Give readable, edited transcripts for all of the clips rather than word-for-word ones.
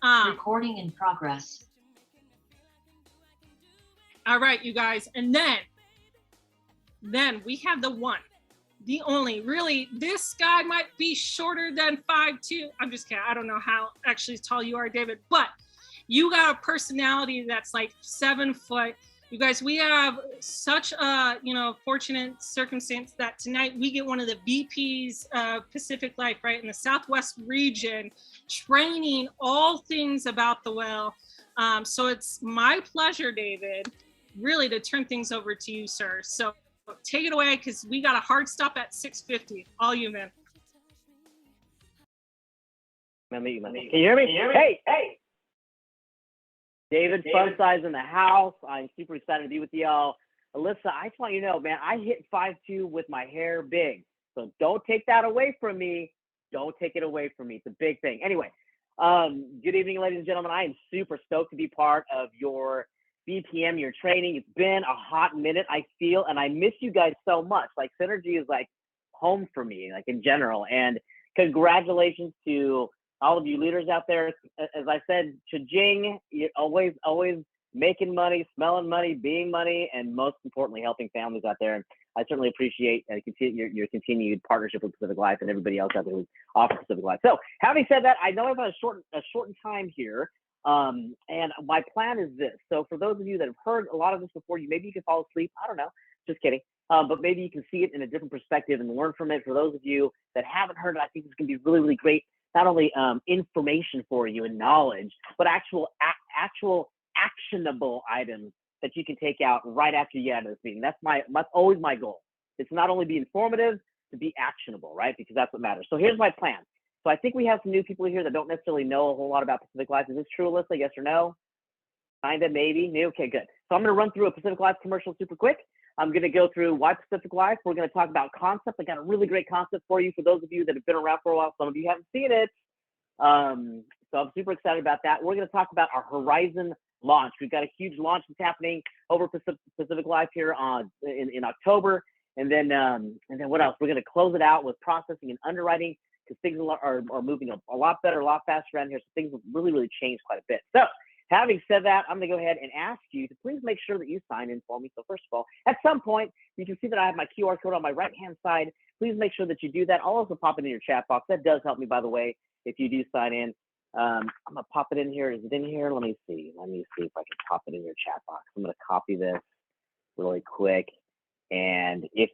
Recording in progress. All right, you guys. And then we have the one, the only, really, this guy might be shorter than 5'2". I'm just kidding. I don't know how actually tall you are, David, but you got a personality that's like 7 foot. You guys, we have such a, fortunate circumstance that tonight we get one of the VPs of PacificLife, right, in the Southwest region, training all things about the whale. So it's my pleasure, David, really to turn things over to you, sir. So take it away, because we got a hard stop at 6:50. All you, man. Can you hear me? Hey. David, fun size in the house. I'm super excited to be with y'all. Alyssa, I just want you to know, man, I hit 5'2" with my hair big. So don't take that away from me. Don't take it away from me. It's a big thing. Anyway, good evening, ladies and gentlemen. I am super stoked to be part of your BPM, your training. It's been a hot minute, I feel, and I miss you guys so much. Like, Synergy is like home for me, like in general. And congratulations to all of you leaders out there. As I said, Chajing, you're always making money, smelling money, being money, and most importantly, helping families out there. And I certainly appreciate your continued partnership with Pacific Life and everybody else out there who offers Pacific Life. So having said that, I know I've got a shortened time here. And my plan is this. So for those of you that have heard a lot of this before, maybe you can fall asleep. I don't know, just kidding. But maybe you can see it in a different perspective and learn from it. For those of you that haven't heard it, I think it's going to be really, really great. Not only information for you and knowledge, but actual actionable items that you can take out right after you get out of this meeting. That's always my goal. It's not only be informative, to be actionable, right? Because that's what matters. So here's my plan. So I think we have some new people here that don't necessarily know a whole lot about Pacific Life. Is this true, Alyssa? Yes or no? Kinda, maybe. Okay, good. So I'm going to run through a Pacific Life commercial super quick. I'm going to go through why Pacific Life. We're going to talk about concept. I got a really great concept for you for those of you that have been around for a while. Some of you haven't seen it. So I'm super excited about that. We're going to talk about our Horizon launch. We've got a huge launch that's happening over Pacific Life here in October. And then what else? We're going to close it out with processing and underwriting, because things are moving a lot better, a lot faster around here. So things have really, really changed quite a bit. So having said that, I'm going to go ahead and ask you to please make sure that you sign in for me. So first of all, at some point, you can see that I have my QR code on my right-hand side. Please make sure that you do that. I'll also pop it in your chat box. That does help me, by the way, if you do sign in. I'm going to pop it in here. Is it in here? Let me see if I can pop it in your chat box. I'm going to copy this really quick. And yeah,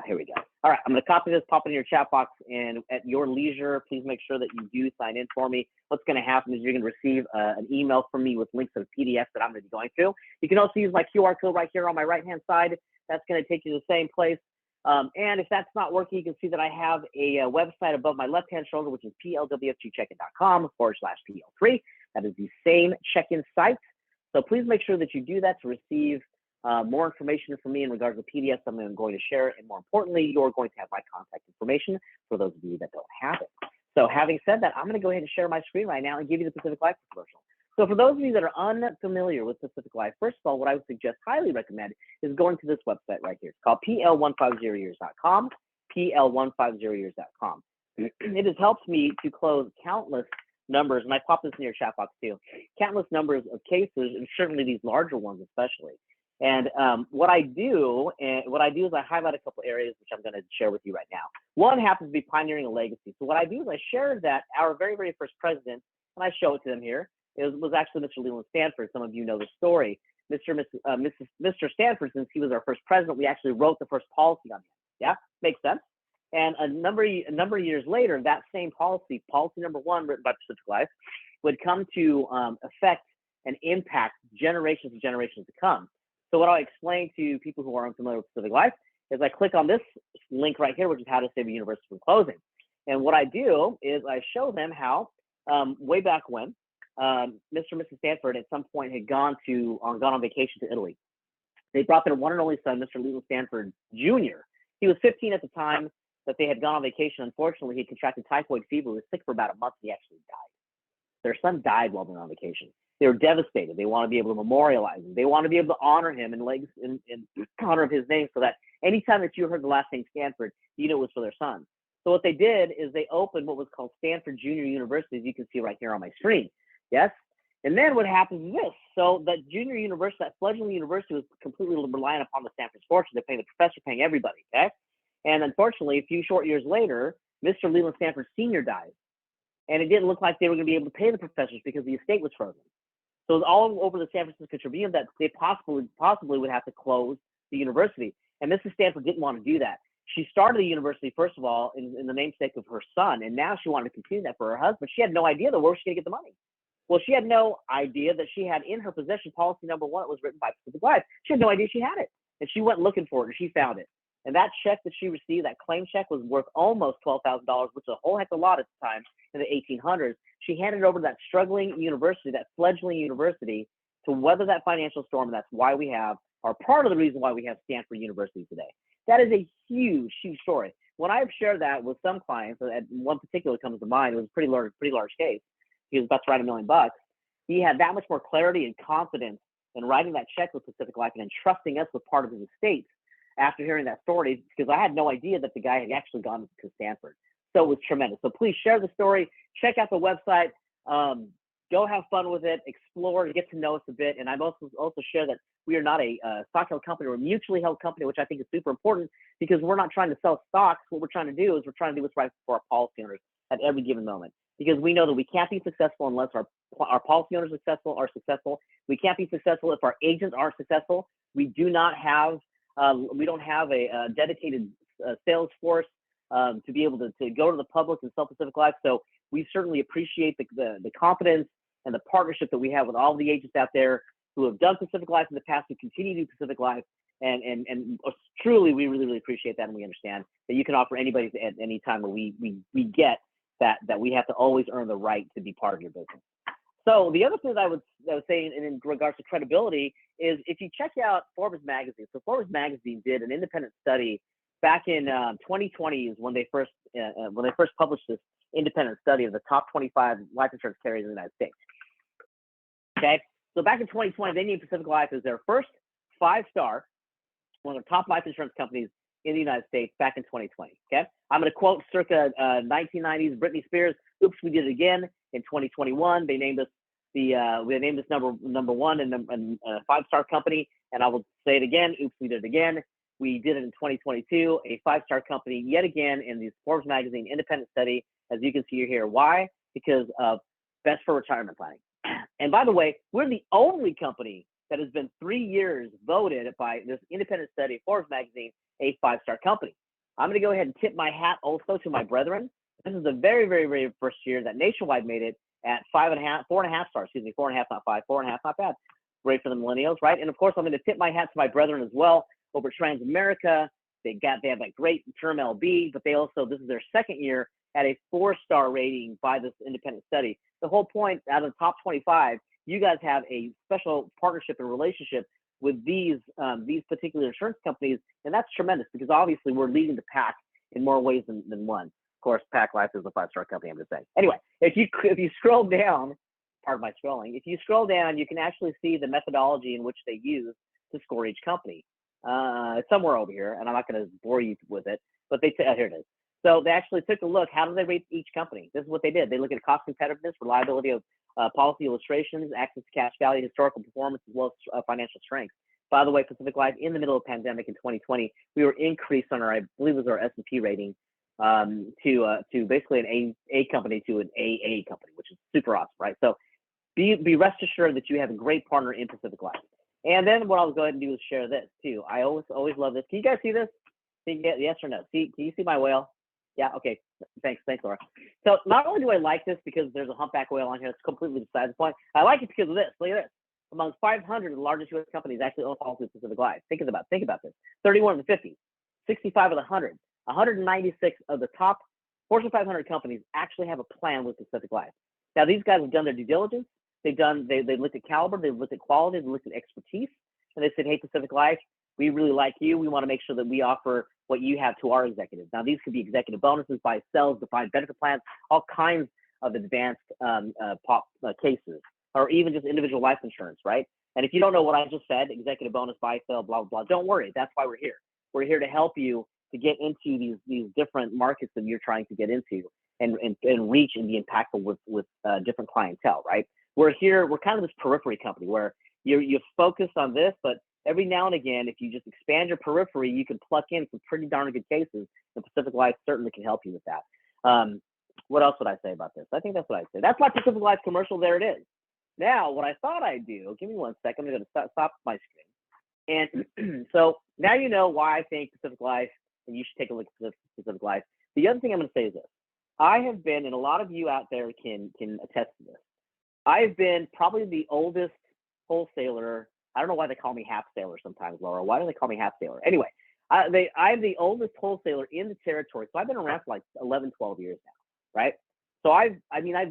here we go. All right, I'm going to copy this, pop it in your chat box, and at your leisure, please make sure that you do sign in for me. What's going to happen is you're going to receive an email from me with links to the PDF that I'm going to be going through. You can also use my QR code right here on my right-hand side. That's going to take you to the same place. And if that's not working, you can see that I have a website above my left-hand shoulder, which is plwfgcheckin.com/PL3. That is the same check-in site. So please make sure that you do that to receive more information from me in regards to PDFs I'm going to share. And more importantly, you're going to have my contact information for those of you that don't have it. So having said that, I'm going to go ahead and share my screen right now and give you the Pacific Life commercial. So for those of you that are unfamiliar with Pacific Life, first of all, what I would suggest, highly recommend, is going to this website right here. It's called pl150years.com, pl150years.com. It has helped me to close countless numbers, and I pop this in your chat box too, countless numbers of cases, and certainly these larger ones especially. And what I do is I highlight a couple areas which I'm going to share with you right now. One happens to be pioneering a legacy. So what I do is I share that our very, very first president, and I show it to them here, was actually Mr. Leland Stanford. Some of you know the story. Mr. Stanford, since he was our first president, we actually wrote the first policy on him. Yeah, makes sense. And a number of years later, that same policy number one, written by Pacific Life, would come to affect and impact generations and generations to come. So what I explain to people who are unfamiliar with Pacific Life is I click on this link right here, which is how to save a university from closing. And what I do is I show them how way back when Mr. and Mrs. Stanford at some point had gone on vacation to Italy. They brought their one and only son, Mr. Leland Stanford Jr. He was 15 at the time that they had gone on vacation. Unfortunately, he contracted typhoid fever, was sick for about a month, and he actually died. Their son died while they were on vacation. They were devastated. They want to be able to memorialize him. They want to be able to honor him in honor of his name, so that anytime that you heard the last name Stanford, you knew it was for their son. So what they did is they opened what was called Stanford Junior University, as you can see right here on my screen. Yes. And then what happens is this. So that junior university, that fledgling university was completely reliant upon the Stanford fortune. They're paying the professor, paying everybody, okay? And unfortunately, a few short years later, Mr. Leland Stanford Sr. died. And it didn't look like they were going to be able to pay the professors because the estate was frozen. So it was all over the San Francisco Tribune that they possibly would have to close the university. And Mrs. Stanford didn't want to do that. She started the university, first of all, in the namesake of her son. And now she wanted to continue that for her husband. She had no idea, though, where was she going to get the money? Well, she had no idea that she had in her possession policy number 1 that was written by Pacific Life. She had no idea she had it. And she went looking for it, and she found it. And that check that she received, that claim check, was worth almost $12,000, which is a whole heck of a lot at the time in the 1800s. She handed it over to that struggling university, that fledgling university, to weather that financial storm. And that's why we have, or part of the reason why we have Stanford University today. That is a huge, huge story. When I've shared that with some clients, and one particular comes to mind, it was a pretty large case. He was about to write $1 million. He had that much more clarity and confidence in writing that check with Pacific Life and entrusting us with part of his estate after hearing that story, because I had no idea that the guy had actually gone to Stanford. So it was tremendous. So please share the story, check out the website, go have fun with it, explore, get to know us a bit. And I've also share that we are not a stock held company, we're a mutually held company, which I think is super important, because we're not trying to sell stocks. What we're trying to do is we're trying to do what's right for our policy owners at every given moment, because we know that we can't be successful unless our policy owners are successful. We can't be successful if our agents aren't successful. We don't have a dedicated sales force to be able to go to the public and sell Pacific Life. So we certainly appreciate the confidence and the partnership that we have with all the agents out there who have done Pacific Life in the past, who continue to do Pacific Life. And truly, we really, really appreciate that. And we understand that you can offer anybody at any time, where we get that we have to always earn the right to be part of your business. So the other thing that I would say in regards to credibility is, if you check out Forbes magazine. So Forbes magazine did an independent study back in 2020 is when they first published this independent study of the top 25 life insurance carriers in the United States. Okay, so back in 2020, they named Pacific Life as their first 5-star, one of the top life insurance companies in the United States back in 2020. Okay, I'm going to quote circa 1990s Britney Spears. Oops, we did it again in 2021. They named us number 1 and a 5-star company. And I will say it again. Oops, we did it again. We did it in 2022, a 5-star company yet again in the Forbes magazine independent study. As you can see here, why? Because of best for retirement planning. And by the way, we're the only company that has been 3 years voted by this independent study, Forbes magazine, a 5-star company. I'm going to go ahead and tip my hat also to my brethren. This is the very, very, very first year that Nationwide made it at 4.5 stars. Excuse me, 4.5, not 5. 4.5, not bad. Great for the millennials, right? And of course, I'm going to tip my hat to my brethren as well over Transamerica. They have that great term LB, but this is their second year at a 4-star rating by this independent study. The whole point, out of the top 25, you guys have a special partnership and relationship with these particular insurance companies, and that's tremendous, because obviously we're leading the pack in more ways than one. Of course, Pac Life is a 5-star company, I'm just saying. Anyway, if you scroll down, pardon my scrolling, if you scroll down, you can actually see the methodology in which they use to score each company. It's somewhere over here, and I'm not going to bore you with it, but here it is. So they actually took a look. How do they rate each company? This is what they did. They look at cost competitiveness, reliability of policy illustrations, access to cash value, historical performance, as well as financial strength. By the way, Pacific Life, in the middle of pandemic in 2020, we were increased on I believe it was our S&P rating to basically an A company to an AA company, which is super awesome, right? So be rest assured that you have a great partner in Pacific Life. And then what I'll go ahead and do is share this too. I always love this. Can you guys see this? Yes or no? Can you see my whale? Yeah, okay. Thanks, Laura. So not only do I like this because there's a humpback whale on here, it's completely beside the point. I like it because of this. Look at this. Among 500 of the largest U.S. companies actually own policies with Pacific Life. Think about this. 31 of the 50, 65 of the 100, 196 of the top Fortune 500 companies actually have a plan with Pacific Life. Now, these guys have done their due diligence. They looked at caliber, they've looked at quality, they've looked at expertise, and they said, hey, Pacific Life, we really like you. We want to make sure that we offer what you have to our executives. Now, these could be executive bonuses, buy sells, defined benefit plans, all kinds of advanced cases, or even just individual life insurance, right? And if you don't know what I just said, executive bonus, buy, sell, blah, blah, blah, don't worry. That's why we're here. We're here to help you to get into these different markets that you're trying to get into and reach and be impactful with different clientele, right? we're here, we're kind of this periphery company where you focus on this, but every now and again, if you just expand your periphery, you can pluck in some pretty darn good cases, and Pacific Life certainly can help you with that. What else would I say about this? I think that's what I'd say. That's my Pacific Life commercial. There it is. Now, what I thought I'd do, give me 1 second. I'm going to stop my screen. And so now you know why I think Pacific Life, and you should take a look at Pacific Life. The other thing I'm going to say is this. I have been, and a lot of you out there can attest to this. I've been probably the oldest wholesaler. I don't know why they call me half sailor sometimes, Laura. Why do they call me half sailor? Anyway, I'm the oldest wholesaler in the territory. So I've been around for like 11, 12 years now, right? So I've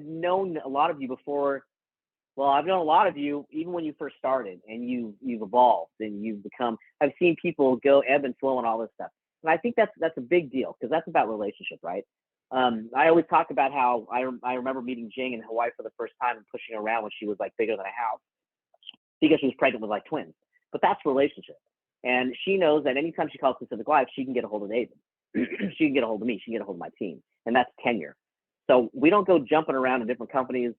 known a lot of you before. Well, I've known a lot of you even when you first started, and you've evolved and you've become. I've seen people go ebb and flow and all this stuff, and I think that's a big deal because that's about relationship, right? I always talk about how I remember meeting Jing in Hawaii for the first time and pushing her around when she was like bigger than a house because she was pregnant with like twins. But that's relationship, and she knows that anytime she calls Pacific Life, she can get a hold of David, she can get a hold of me, she can get a hold of my team, and that's tenure. So we don't go jumping around in different companies.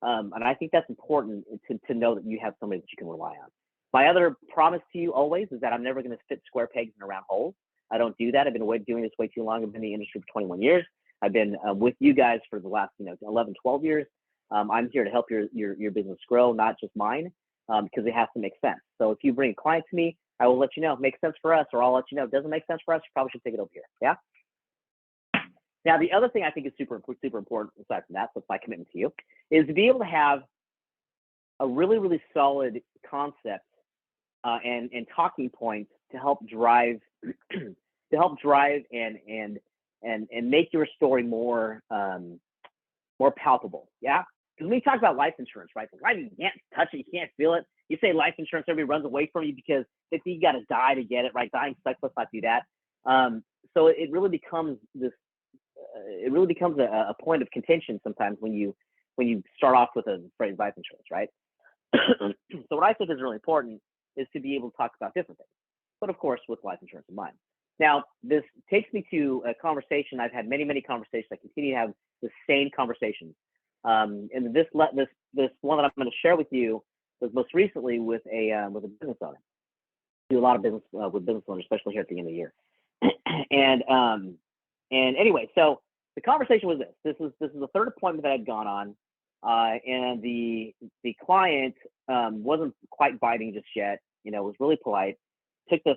And I think that's important to know that you have somebody that you can rely on. My other promise to you always is that I'm never going to fit square pegs in a round holes. I don't do that. I've been doing this way too long. I've been in the industry for 21 years. I've been with you guys for the last 11, 12 years. I'm here to help your business grow, not just mine, because it has to make sense. So if you bring a client to me, I will let you know if it makes sense for us, or I'll let you know if it doesn't make sense for us. You probably should take it over here. Yeah. Now, the other thing I think is super important, aside from that, so it's my commitment to you, is to be able to have a really, really solid concept and talking points to help drive and make your story more palpable. Yeah, because when we talk about life insurance, right? You can't touch it, you can't feel it. You say life insurance, everybody runs away from you because they think you got to die to get it, right? Dying sucks. Let's not do that. So it really becomes this. It really becomes a point of contention sometimes when you start off with a phrase life insurance, right? So what I think is really important is to be able to talk about different things, but of course with life insurance in mind. Now, this takes me to a conversation. I've had many conversations. I continue to have the same conversations. And this one that I'm going to share with you was most recently with a business owner. I do a lot of business with business owners, especially here at the end of the year. And anyway, so the conversation was this. This is the third appointment that I'd gone on, and the client wasn't quite biting just yet. Was really polite. Took the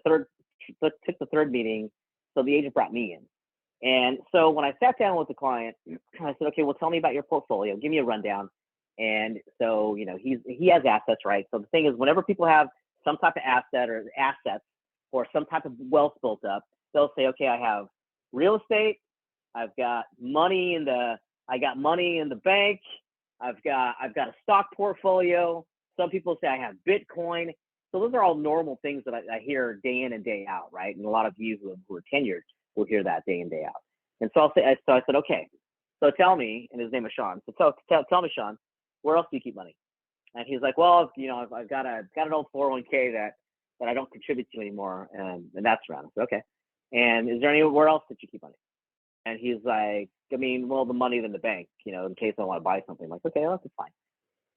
third meeting, so the agent brought me in. And so when I sat down with the client, I said, okay, well, tell me about your portfolio. Give me a rundown. And so he has assets, right? So the thing is, whenever people have some type of asset or assets or some type of wealth built up, they'll say, okay, I have real estate, I've got money in the bank, I've got a stock portfolio. Some people say I have Bitcoin. So those are all normal things that I hear day in and day out, right? And a lot of you who are tenured will hear that day in, day out. And so I said, okay, so tell me, and his name is Sean. So tell me, Sean, where else do you keep money? And he's like, well, I've got an old 401k that I don't contribute to anymore, and that's around. I said, okay. And is there anywhere else that you keep money? And he's like, well, the money's in the bank, in case I want to buy something. I'm like, okay, well, that's fine.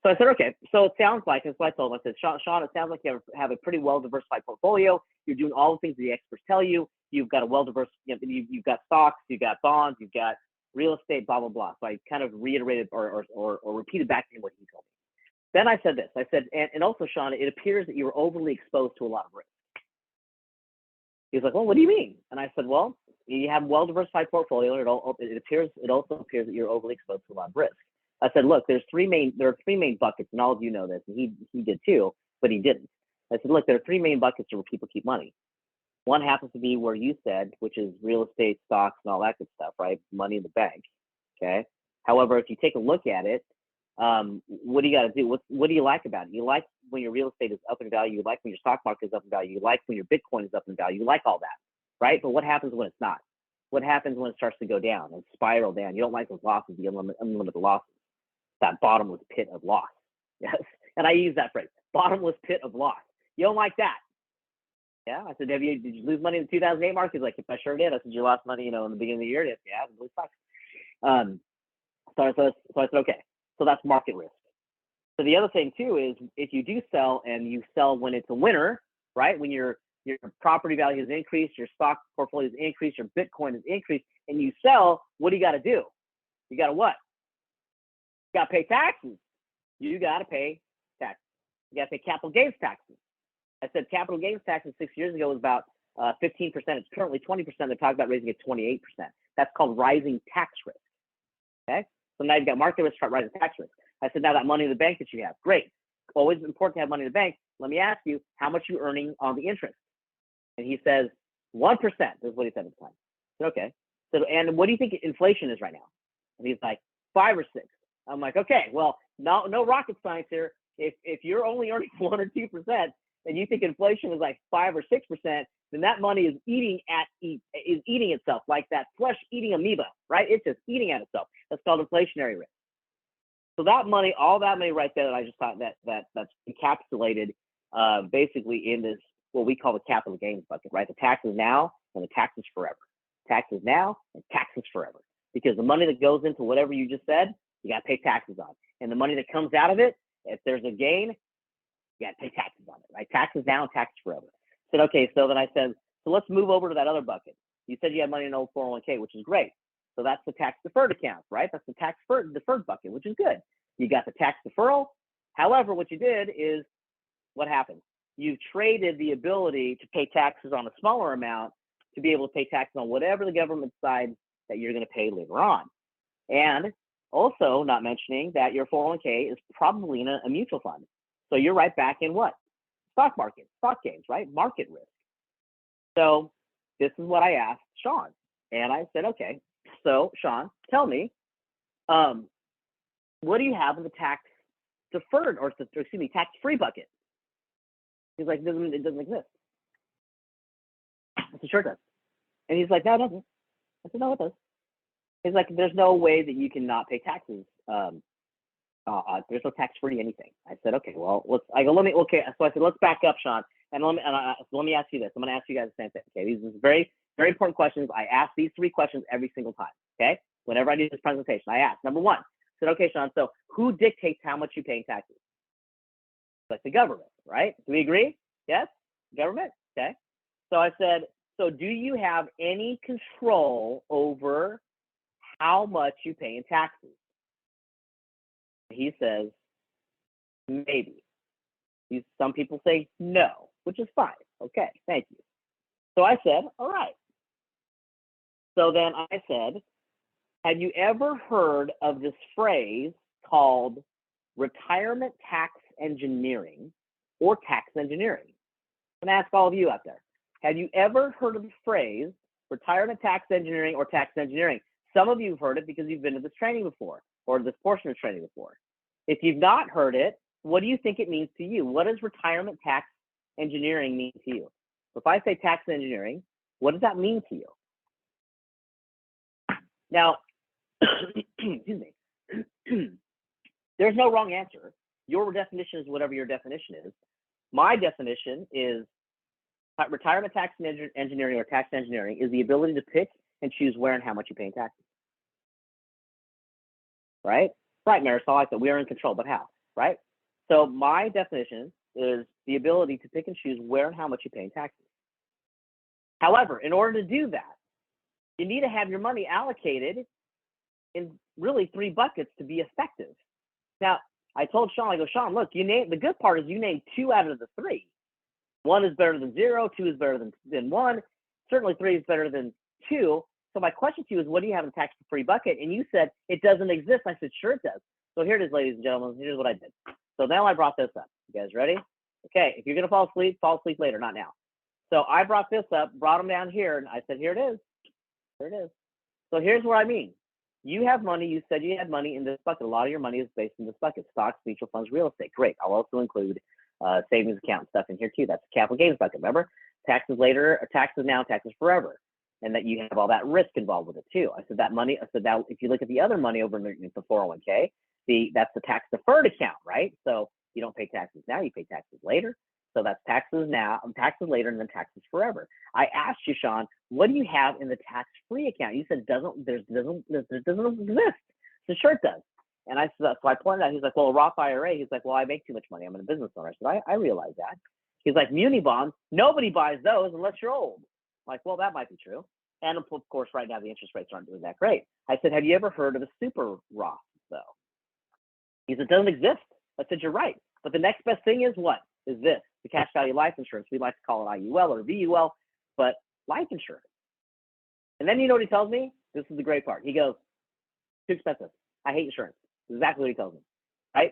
So I said, okay. So it sounds like, and so I told him, I said, Sean, it sounds like you have a pretty well-diversified portfolio. You're doing all the things the experts tell you. You've got a well-diverse, you've got stocks, you've got bonds, you've got real estate, blah, blah, blah. So I kind of reiterated or repeated back to him what he told me. Then I said this. I said, and also, Sean, it appears that you're overly exposed to a lot of risk. He's like, well, what do you mean? And I said, well, you have a well-diversified portfolio. It also appears that you're overly exposed to a lot of risk. I said, look, there are three main buckets, and all of you know this, and he did too, but he didn't. I said, look, there are three main buckets where people keep money. One happens to be where you said, which is real estate, stocks, and all that good stuff, right? Money in the bank. Okay. However, if you take a look at it, what do you got to do? What do you like about it? You like when your real estate is up in value. You like when your stock market is up in value. You like when your Bitcoin is up in value. You like all that, right? But what happens when it's not? What happens when it starts to go down and spiral down? You don't like those losses, the unlimited losses, that bottomless pit of loss. Yes, and I use that phrase, bottomless pit of loss. You don't like that. Yeah, I said, did you lose money in the 2008 market? He's like, if I sure did. I said, you lost money, in the beginning of the year. Yeah, it really sucks. So I said, okay. So that's market risk. So the other thing too is if you do sell and you sell when it's a winner, right? When your property value has increased, your stock portfolio has increased, your Bitcoin has increased, and you sell, what do you got to do? You got to what? You got to pay taxes. You got to pay taxes. You got to pay capital gains taxes. I said capital gains taxes 6 years ago was about 15%. It's currently 20%. They're talking about raising it 28%. That's called rising tax risk. Okay? So now you've got market risk, start rising tax risk. I said, now that money in the bank that you have, great. Always important to have money in the bank. Let me ask you, how much are you earning on the interest? And he says, 1%. This is what he said at the time. I said, okay. So, and what do you think inflation is right now? And he's like, 5 or 6. I'm like, okay, well, no rocket science here. If you're only earning 1 or 2%, and you think inflation is like 5 or 6%, then that money is eating itself like that flesh eating amoeba, right? It's just eating at itself. That's called inflationary risk. So that money, all that money right there that I just thought that's encapsulated basically in this, what we call the capital gains bucket, right? The taxes now and the taxes forever. Taxes now and taxes forever. Because the money that goes into whatever you just said, you got to pay taxes on. And the money that comes out of it, if there's a gain, you got to pay taxes on it, right? Taxes now and taxes forever. I said, okay, so then I said, so let's move over to that other bucket. You said you had money in an old 401k, which is great. So that's the tax deferred account, right? That's the tax deferred bucket, which is good. You got the tax deferral. However, what you did is, what happened? You traded the ability to pay taxes on a smaller amount to be able to pay taxes on whatever the government decides that you're going to pay later on. And also not mentioning that your 401k is probably in a mutual fund. So you're right back in what? Stock market, stock gains, right? Market risk. So this is what I asked Sean. And I said, okay, so Sean, tell me, what do you have in the tax deferred or excuse me, tax free bucket? He's like, it doesn't exist. I said, sure it does. And he's like, no, it doesn't. I said, no, it does. He's like, there's no way that you can not pay taxes. There's no tax-free anything. I said, okay, well, so I said, let's back up, Sean, and let me ask you this. I'm going to ask you guys the same thing. Okay, these are very, very important questions. I ask these 3 questions every single time. Okay, whenever I do this presentation, I ask. Number 1, I said, okay, Sean, so who dictates how much you pay in taxes? Like the government, right? Do we agree? Yes, government. Okay. So I said, so do you have any control over how much you pay in taxes? He says, maybe. Some people say no, which is fine. Okay, thank you. So I said, all right. So then I said, have you ever heard of this phrase called retirement tax engineering or tax engineering? I'm going to ask all of you out there. Have you ever heard of the phrase retirement tax engineering or tax engineering? Some of you have heard it because you've been to this training before or this portion of training before. If you've not heard it, what do you think it means to you? What does retirement tax engineering mean to you? If I say tax engineering, what does that mean to you? Now, excuse me. There's no wrong answer. Your definition is whatever your definition is. My definition is retirement tax engineering or tax engineering is the ability to pick and choose where and how much you pay in taxes. Right? Right, Marisol, I said we are in control, but how? Right? So my definition is the ability to pick and choose where and how much you pay in taxes. However, in order to do that, you need to have your money allocated in really 3 buckets to be effective. Now, I told Sean, I go, Sean, look, the good part is you named 2 out of the 3. 1 is better than 0, 2 is better than 1. Certainly 3 is better than 2. So my question to you is, what do you have in the tax-free bucket? And you said, it doesn't exist. I said, sure it does. So here it is, ladies and gentlemen. Here's what I did. So now I brought this up. You guys ready? Okay, if you're going to fall asleep later, not now. So I brought this up, brought them down here, and I said, here it is. Here it is. So here's what I mean. You have money. You said you had money in this bucket. A lot of your money is based in this bucket. Stocks, mutual funds, real estate. Great. I'll also include savings account stuff in here too. That's the capital gains bucket. Remember, taxes later, taxes now, taxes forever. And that you have all that risk involved with it too. I said that money, now if you look at the other money over in the 401k, that's the tax deferred account, right? So you don't pay taxes now, you pay taxes later. So that's taxes now, taxes later, and then taxes forever. I asked you, Sean, what do you have in the tax-free account? You said doesn't exist. So sure it does. And I said, so I pointed out, he's like, well, a Roth IRA. He's like, well, I make too much money. I'm a business owner. I said, I realize that. He's like, muni bonds, nobody buys those unless you're old. I'm like, well, that might be true. And of course, right now, the interest rates aren't doing that great. I said, have you ever heard of a super Roth, though? He said, it doesn't exist. I said, you're right. But the next best thing is what? Is this, the cash value life insurance. We like to call it IUL or VUL, but life insurance. And then you know what he tells me? This is the great part. He goes, too expensive. I hate insurance. This is exactly what he tells me.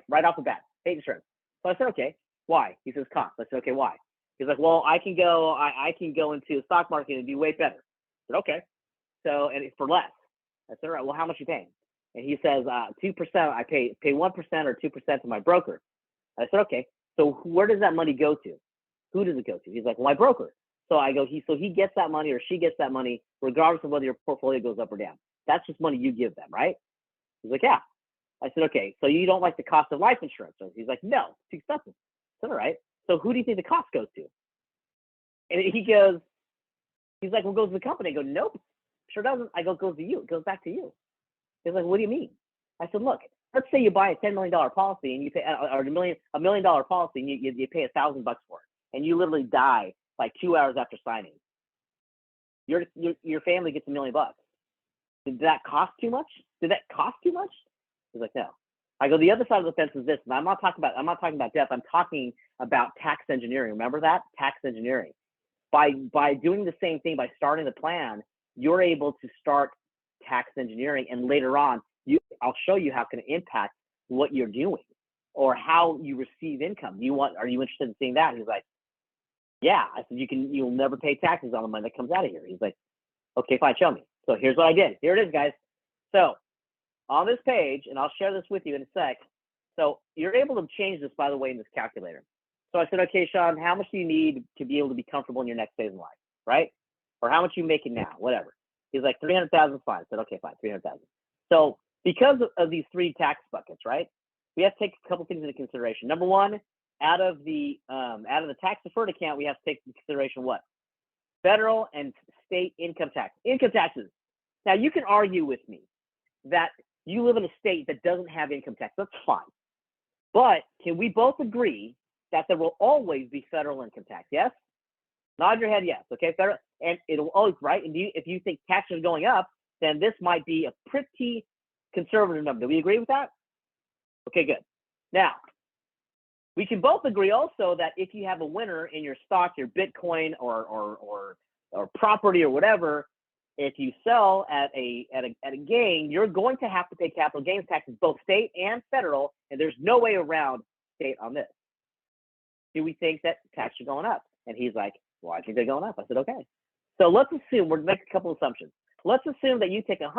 Right off the bat, hate insurance. So I said, okay, why? He says, cost. I said, okay, why? He's like, well, I can go into the stock market and do way better. I said, okay. So, and it's for less. I said, all right, well, how much are you paying? And he says, 2%, I pay 1% or 2% to my broker. I said, okay, so where does that money go to? Who does it go to? He's like, well, my broker. So I go, he gets that money or she gets that money regardless of whether your portfolio goes up or down. That's just money you give them, right? He's like, yeah. I said, okay, so you don't like the cost of life insurance? He's like, no, it's expensive. I said, all right. So who do you think the cost goes to? And he's like, well, it goes to the company. I go, nope, sure doesn't. I go, it goes to you. It goes back to you. He's like, what do you mean? I said, look, let's say you buy a $10 million policy and you pay, or $1 million policy and you pay $1,000 for it, and you literally die like 2 hours after signing. Your family gets $1 million. Did that cost too much? Did that cost too much? He's like, no. I go, the other side of the fence is this, and I'm not talking about death. I'm talking about tax engineering. Remember that? Tax engineering. By doing the same thing, by starting the plan, you're able to start tax engineering, and later on, I'll show you how it can impact what you're doing or how you receive income. Are you interested in seeing that? He's like, yeah. I said, you'll never pay taxes on the money that comes out of here. He's like, okay, fine, show me. So here's what I did. Here it is, guys. So on this page, and I'll share this with you in a sec. So you're able to change this, by the way, in this calculator. So I said, okay, Sean, how much do you need to be able to be comfortable in your next phase in life, right? Or how much you making now, whatever. He's like, 300,000 fine. I said, okay, fine, 300,000. So because of these three tax buckets, right? We have to take a couple things into consideration. Number one, out of the tax deferred account, we have to take into consideration what? Federal and state income tax. Income taxes. Now you can argue with me that you live in a state that doesn't have income tax. That's fine. But can we both agree that there will always be federal income tax? Yes? Nod your head yes. Okay, federal, and it'll always, right? And if you think taxes are going up, then this might be a pretty conservative number. Do we agree with that? Okay, good. Now, we can both agree also that if you have a winner in your stock, your Bitcoin or property or whatever, if you sell at a gain, you're going to have to pay capital gains taxes, both state and federal, and there's no way around state on this. Do we think that taxes are going up? And he's like, well, I think they're going up. I said, okay. So let's assume, we're making a couple assumptions. Let's assume that you take 100%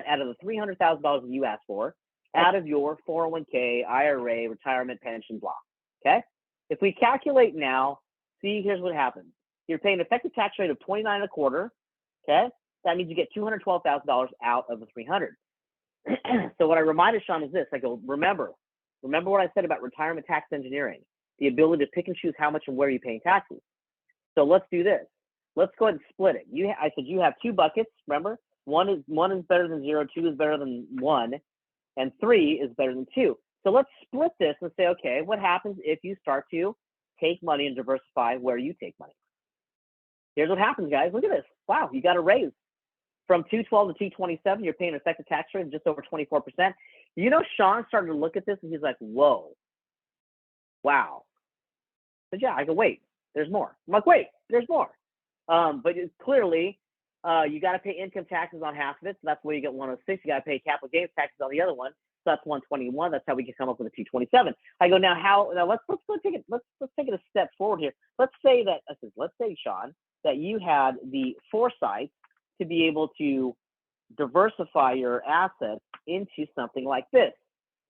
out of the $300,000 that you asked for out of your 401k, IRA, retirement pension block. Okay? If we calculate now, see, here's what happens. You're paying an effective tax rate of 29.25. Okay? That means you get $212,000 out of the 300. So what I reminded Sean is this. I go, remember what I said about retirement tax engineering, the ability to pick and choose how much and where you're paying taxes. So let's do this. Let's go ahead and split it. I said you have two buckets, remember? One is better than 0, 2 is better than 1, and 3 is better than 2. So let's split this and say, okay, what happens if you start to take money and diversify where you take money? Here's what happens, guys. Look at this. Wow, you got a raise. From 212 to 227, you're paying an effective tax rate of just over 24%. You know, Sean started to look at this and he's like, whoa, wow. I said, yeah, I go, wait, there's more. I'm like, wait, there's more. But it's clearly, you got to pay income taxes on half of it. So that's where you get 106. You got to pay capital gains taxes on the other one. So that's 121. That's how we can come up with a 227. I go, now let's take it a step forward here. Let's say, Sean, that you had the foresight to be able to diversify your assets into something like this,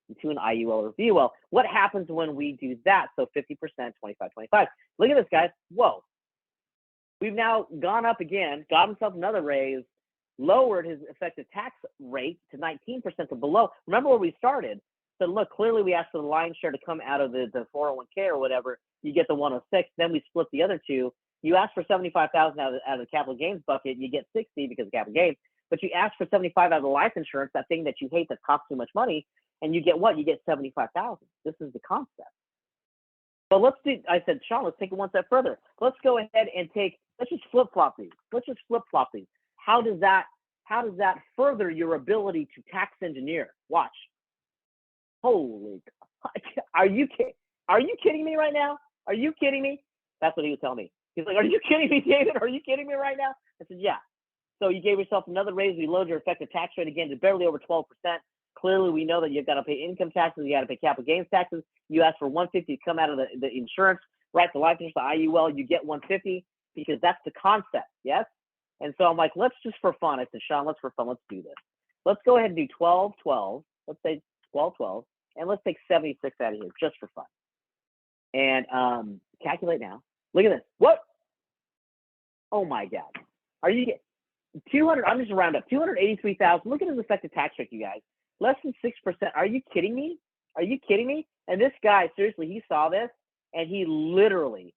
into an IUL or VUL. What happens when we do that? So 50%, 25, 25. Look at this, guys. Whoa. We've now gone up again, got himself another raise, lowered his effective tax rate to 19% or below. Remember where we started? So look, clearly we asked for the lion's share to come out of the 401k or whatever. You get the 106. Then we split the other two. You ask for 75,000 out of the capital gains bucket. You get 60 because of capital gains. but you ask for 75 out of the life insurance, that thing that you hate that costs too much money, and you get what? You get 75,000. This is the concept. But let's do, I said, Sean, let's take it one step further. Let's go ahead and let's just flip-flop these. Let's just flip-flop these. How does that further your ability to tax engineer? Watch. Holy, are you kidding me right now? Are you kidding me? That's what he was telling me. He's like, are you kidding me, David? Are you kidding me right now? I said, yeah. So you gave yourself another raise. We lowered your effective tax rate again to barely over 12%. Clearly, we know that you've got to pay income taxes. You got to pay capital gains taxes. You asked for 150 to come out of the insurance, right? The life insurance, the IUL, you get 150 because that's the concept, yes? And so I'm like, let's just for fun. I said, Sean, let's do this. Let's go ahead and do 12, 12. Let's say 12, 12. And let's take 76 out of here just for fun. And calculate now. Look at this. What? Oh my God. Are you 200? I'm just round up 283,000. Look at his effective tax rate, you guys. Less than 6%. Are you kidding me? Are you kidding me? And this guy, seriously, he saw this and he literally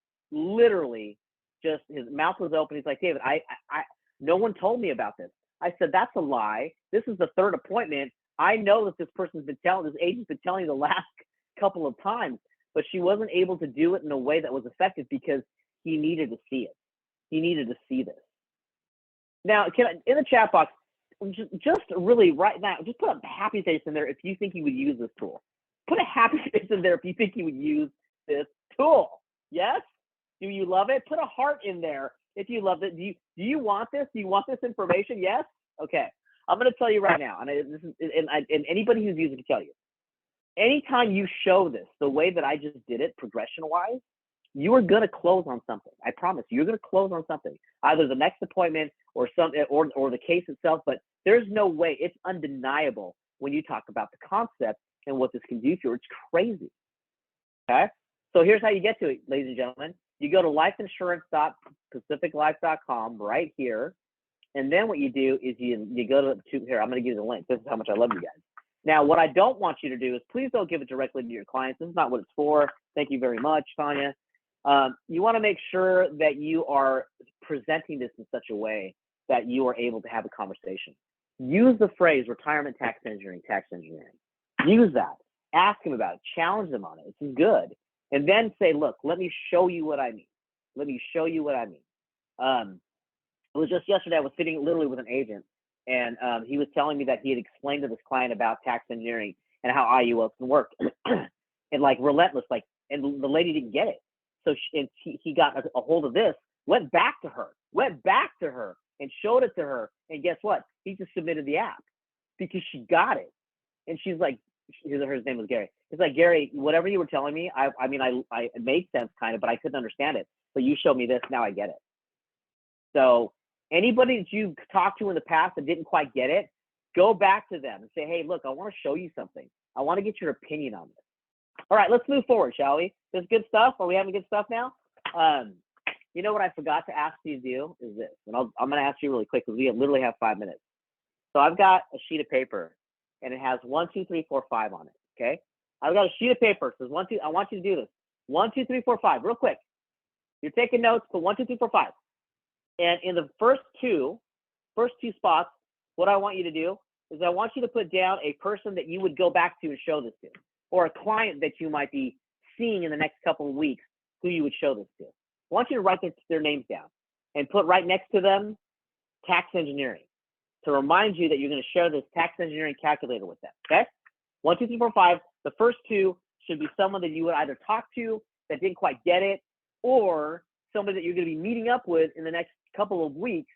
just, his mouth was open. He's like, David, I no one told me about this. I said, that's a lie. This is the third appointment. I know that this agent's been telling you the last couple of times, but she wasn't able to do it in a way that was effective because he needed to see it. He needed to see this. Now, in the chat box, just really right now, just put a happy face in there if you think you would use this tool. Put a happy face in there if you think you would use this tool. Yes? Do you love it? Put a heart in there if you love it. Do you want this? Do you want this information? Yes? Okay. I'm going to tell you right now, and anybody who's using it can tell you. Anytime you show this the way that I just did it, progression-wise, you are going to close on something. I promise you, you're going to close on something, either the next appointment or the case itself. But there's no way. It's undeniable when you talk about the concept and what this can do for you. It's crazy. Okay. So here's how you get to it, ladies and gentlemen. You go to lifeinsurance.pacificlife.com right here. And then what you do is you go to here. I'm going to give you the link. This is how much I love you guys. Now, what I don't want you to do is please don't give it directly to your clients. This is not what it's for. Thank you very much, Tanya. You want to make sure that you are presenting this in such a way that you are able to have a conversation. Use the phrase retirement tax engineering, Use that. Ask them about it. Challenge them on it. It's good. And then say, look, let me show you what I mean. It was just yesterday, I was sitting literally with an agent, and he was telling me that he had explained to this client about tax engineering and how IULs can work, and like relentless, and the lady didn't get it. So he got a hold of this, went back to her and showed it to her. And guess what? He just submitted the app because she got it. And she's like, his name was Gary. It's like, Gary, whatever you were telling me, I mean, it made sense kind of, but I couldn't understand it. But you showed me this, now I get it. So anybody that you've talked to in the past that didn't quite get it, go back to them and say, hey, look, I want to show you something. I want to get your opinion on this. All right, let's move forward, shall we? This good stuff? Are we having good stuff now? You know what I forgot to ask you to do is this, and I'm going to ask you really quick because we literally have 5 minutes. So I've got a sheet of paper, and it has 1, 2, 3, 4, 5 on it. Okay, I've got a sheet of paper. It says 1, 2. I want you to do this. 1, 2, 3, 4, 5. Real quick. You're taking notes. Put 1, 2, 3, 4, 5. And in the first two spots, what I want you to do is I want you to put down a person that you would go back to and show this to, or a client that you might be seeing in the next couple of weeks who you would show this to. I want you to write their names down and put right next to them tax engineering to remind you that you're going to share this tax engineering calculator with them. Okay? 1, 2, 3, 4, 5. The first two should be someone that you would either talk to that didn't quite get it, or somebody that you're going to be meeting up with in the next couple of weeks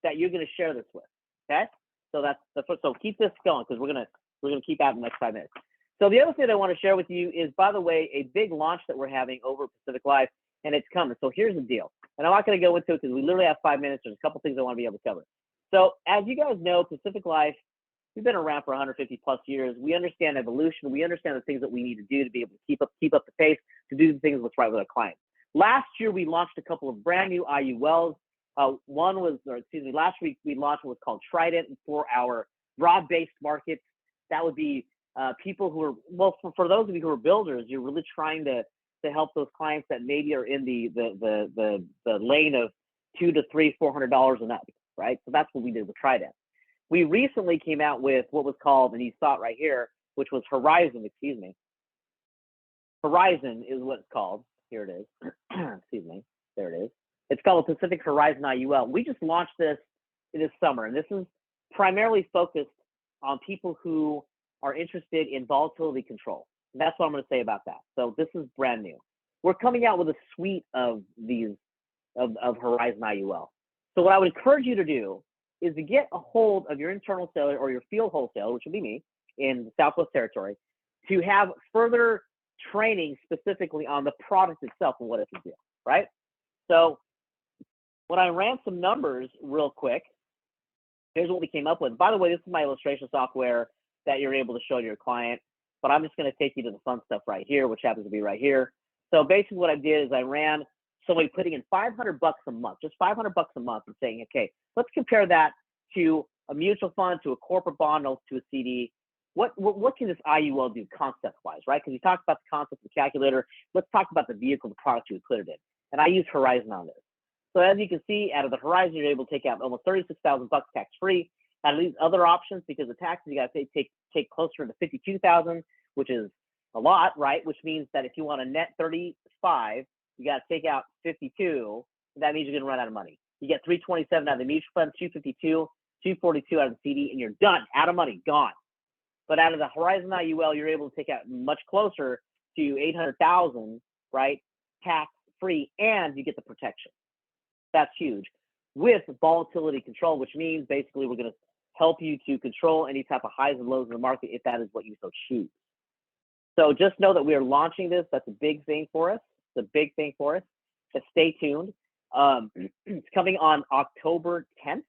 that you're going to share this with. Okay? So that's the first. So keep this going because we're gonna keep out in the next 5 minutes. So the other thing I want to share with you is, by the way, a big launch that we're having over at Pacific Life, and it's coming. So here's the deal, and I'm not going to go into it because we literally have 5 minutes. There's a couple things I want to be able to cover. So as you guys know, Pacific Life, we've been around for 150 plus years. We understand evolution. We understand the things that we need to do to be able to keep up the pace, to do the things what's right with our clients. Last year, we launched a couple of brand new IULs. Last week we launched what was called Trident for our broad-based markets. That would be people who are, well, for those of you who are builders, you're really trying to help those clients that maybe are in the lane of $200 to $300, $400 and up, right? So that's what we did with Trident. We recently came out with what was called, and you saw it right here, which was Horizon, excuse me. Horizon is what it's called. Here it is. Excuse me. There it is. It's called the Pacific Horizon IUL. We just launched this summer, and this is primarily focused on people who are interested in volatility control. And that's what I'm going to say about that. So this is brand new. We're coming out with a suite of these of Horizon IUL. So what I would encourage you to do is to get a hold of your internal seller or your field wholesaler, which would be me in the Southwest Territory, to have further training specifically on the product itself and what it can do, right? So when I ran some numbers real quick, here's what we came up with. By the way, this is my illustration software that you're able to show to your client, but I'm just going to take you to the fun stuff right here, which happens to be right here. So basically what I did is I ran somebody putting in $500 a month, just $500 a month, and saying, okay, let's compare that to a mutual fund, to a corporate bond, to a CD. What can this IUL do concept-wise, right? Because you talked about the concept of the calculator. Let's talk about the vehicle, the product you would put it in. And I use Horizon on this. So as you can see, out of the Horizon, you're able to take out almost $36,000 tax-free. Out of these other options, because the taxes you got to take closer to $52,000, which is a lot, right? Which means that if you want a net 35, you got to take out 52. That means you're going to run out of money. You get 327 out of the mutual fund, 252, 242 out of the CD, and you're done, out of money, gone. But out of the Horizon IUL, you're able to take out much closer to 800,000, right? Tax-free, and you get the protection. That's huge. With volatility control, which means basically we're going to help you to control any type of highs and lows in the market if that is what you so choose. So just know that we are launching this. That's a big thing for us. It's a big thing for us. So stay tuned. It's coming on October 10th.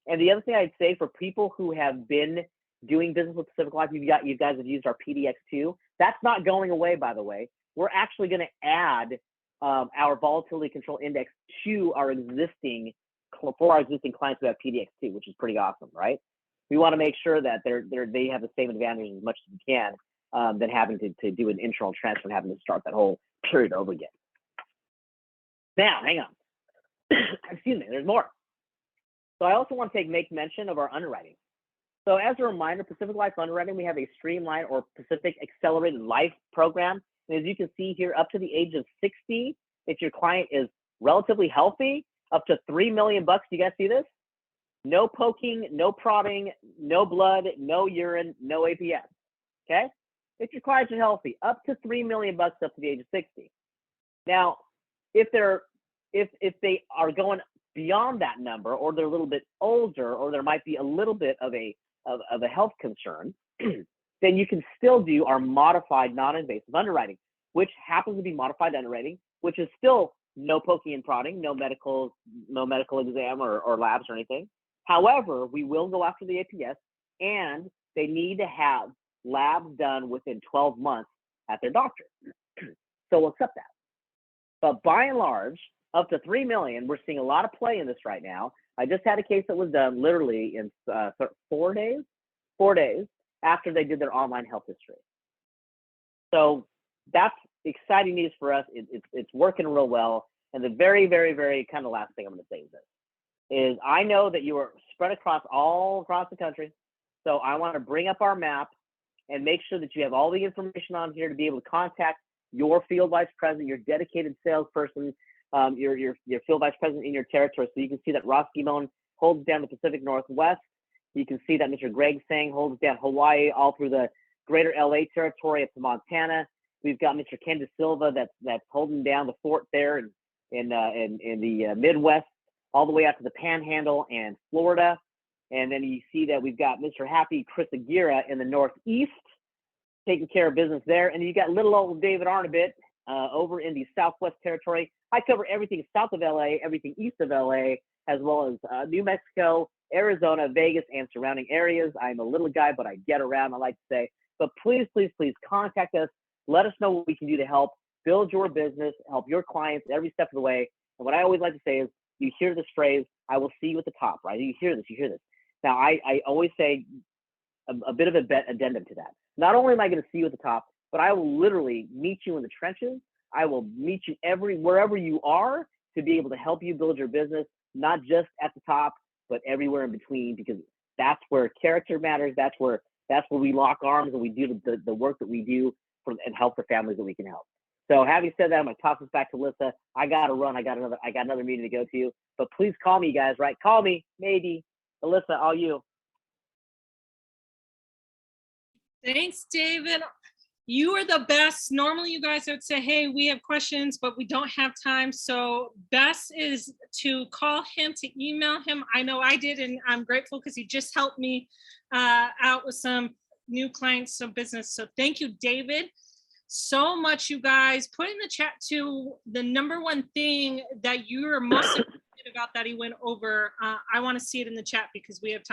And the other thing I'd say for people who have been doing business with PacificLife, you guys have used our PDX2. That's not going away, by the way. We're actually going to add our volatility control index to our existing clients who have PDX2, which is pretty awesome, right? We want to make sure that they have the same advantages as much as we can than having to do an internal transfer and having to start that whole period over again. Now, hang on. Excuse me, there's more. So I also want to make mention of our underwriting. So as a reminder, PacificLife Underwriting, we have a streamlined or Pacific Accelerated Life program. And as you can see here, up to the age of 60, if your client is relatively healthy, up to $3 million. Do you guys see this? No poking, no prodding, no blood, no urine, no APS. Okay? If your clients are healthy, up to $3 million up to the age of 60. Now, if they are going beyond that number, or they're a little bit older, or there might be a little bit of a health concern, then you can still do our modified non-invasive underwriting, which happens to be modified underwriting, which is still no poking and prodding, no medical exam or labs or anything. However, we will go after the APS, and they need to have labs done within 12 months at their doctor. So we'll accept that. But by and large, up to $3 million, we're seeing a lot of play in this right now. I just had a case that was done literally in 4 days after they did their online health history. So that's exciting news for us. It's working real well. And the very, very, very kind of last thing I'm going to say is this, is I know that you are spread all across the country. So I want to bring up our map and make sure that you have all the information on here to be able to contact your field vice president, your dedicated salesperson, your field vice president in your territory. So you can see that Ross Guimon holds down the Pacific Northwest. You can see that Mr. Greg Sang holds down Hawaii, all through the greater LA territory up to Montana. We've got Mr. Ken De Silva that's holding down the fort there in the Midwest, all the way out to the Panhandle and Florida. And then you see that we've got Mr. Happy Chris Aguirre in the Northeast, taking care of business there. And you got little old David Arnobit over in the Southwest Territory. I cover everything south of LA, everything east of LA, as well as New Mexico, Arizona, Vegas, and surrounding areas. I'm a little guy, but I get around, I like to say. But please, please, please contact us. Let us know what we can do to help build your business, help your clients every step of the way. And what I always like to say is, you hear this phrase, I will see you at the top, right? You hear this. Now, I always say a bit of an addendum to that. Not only am I going to see you at the top, but I will literally meet you in the trenches. I will meet you wherever you are to be able to help you build your business, not just at the top, but everywhere in between, because That's where character matters. That's where we lock arms and we do the work that we do and help the families that we can help. So having said that, I'm gonna toss this back to Alyssa. I gotta run. I got another meeting to go to. But please call me, guys. Right? Call me, maybe. Alyssa, all you. Thanks, David. You are the best. Normally you guys would say, hey, we have questions, but we don't have time. So best is to call him, to email him. I know I did, and I'm grateful because he just helped me out with some new clients, some business. So thank you, David, so much, you guys. Put in the chat too, the number one thing that you're most excited about that he went over. I want to see it in the chat because we have time.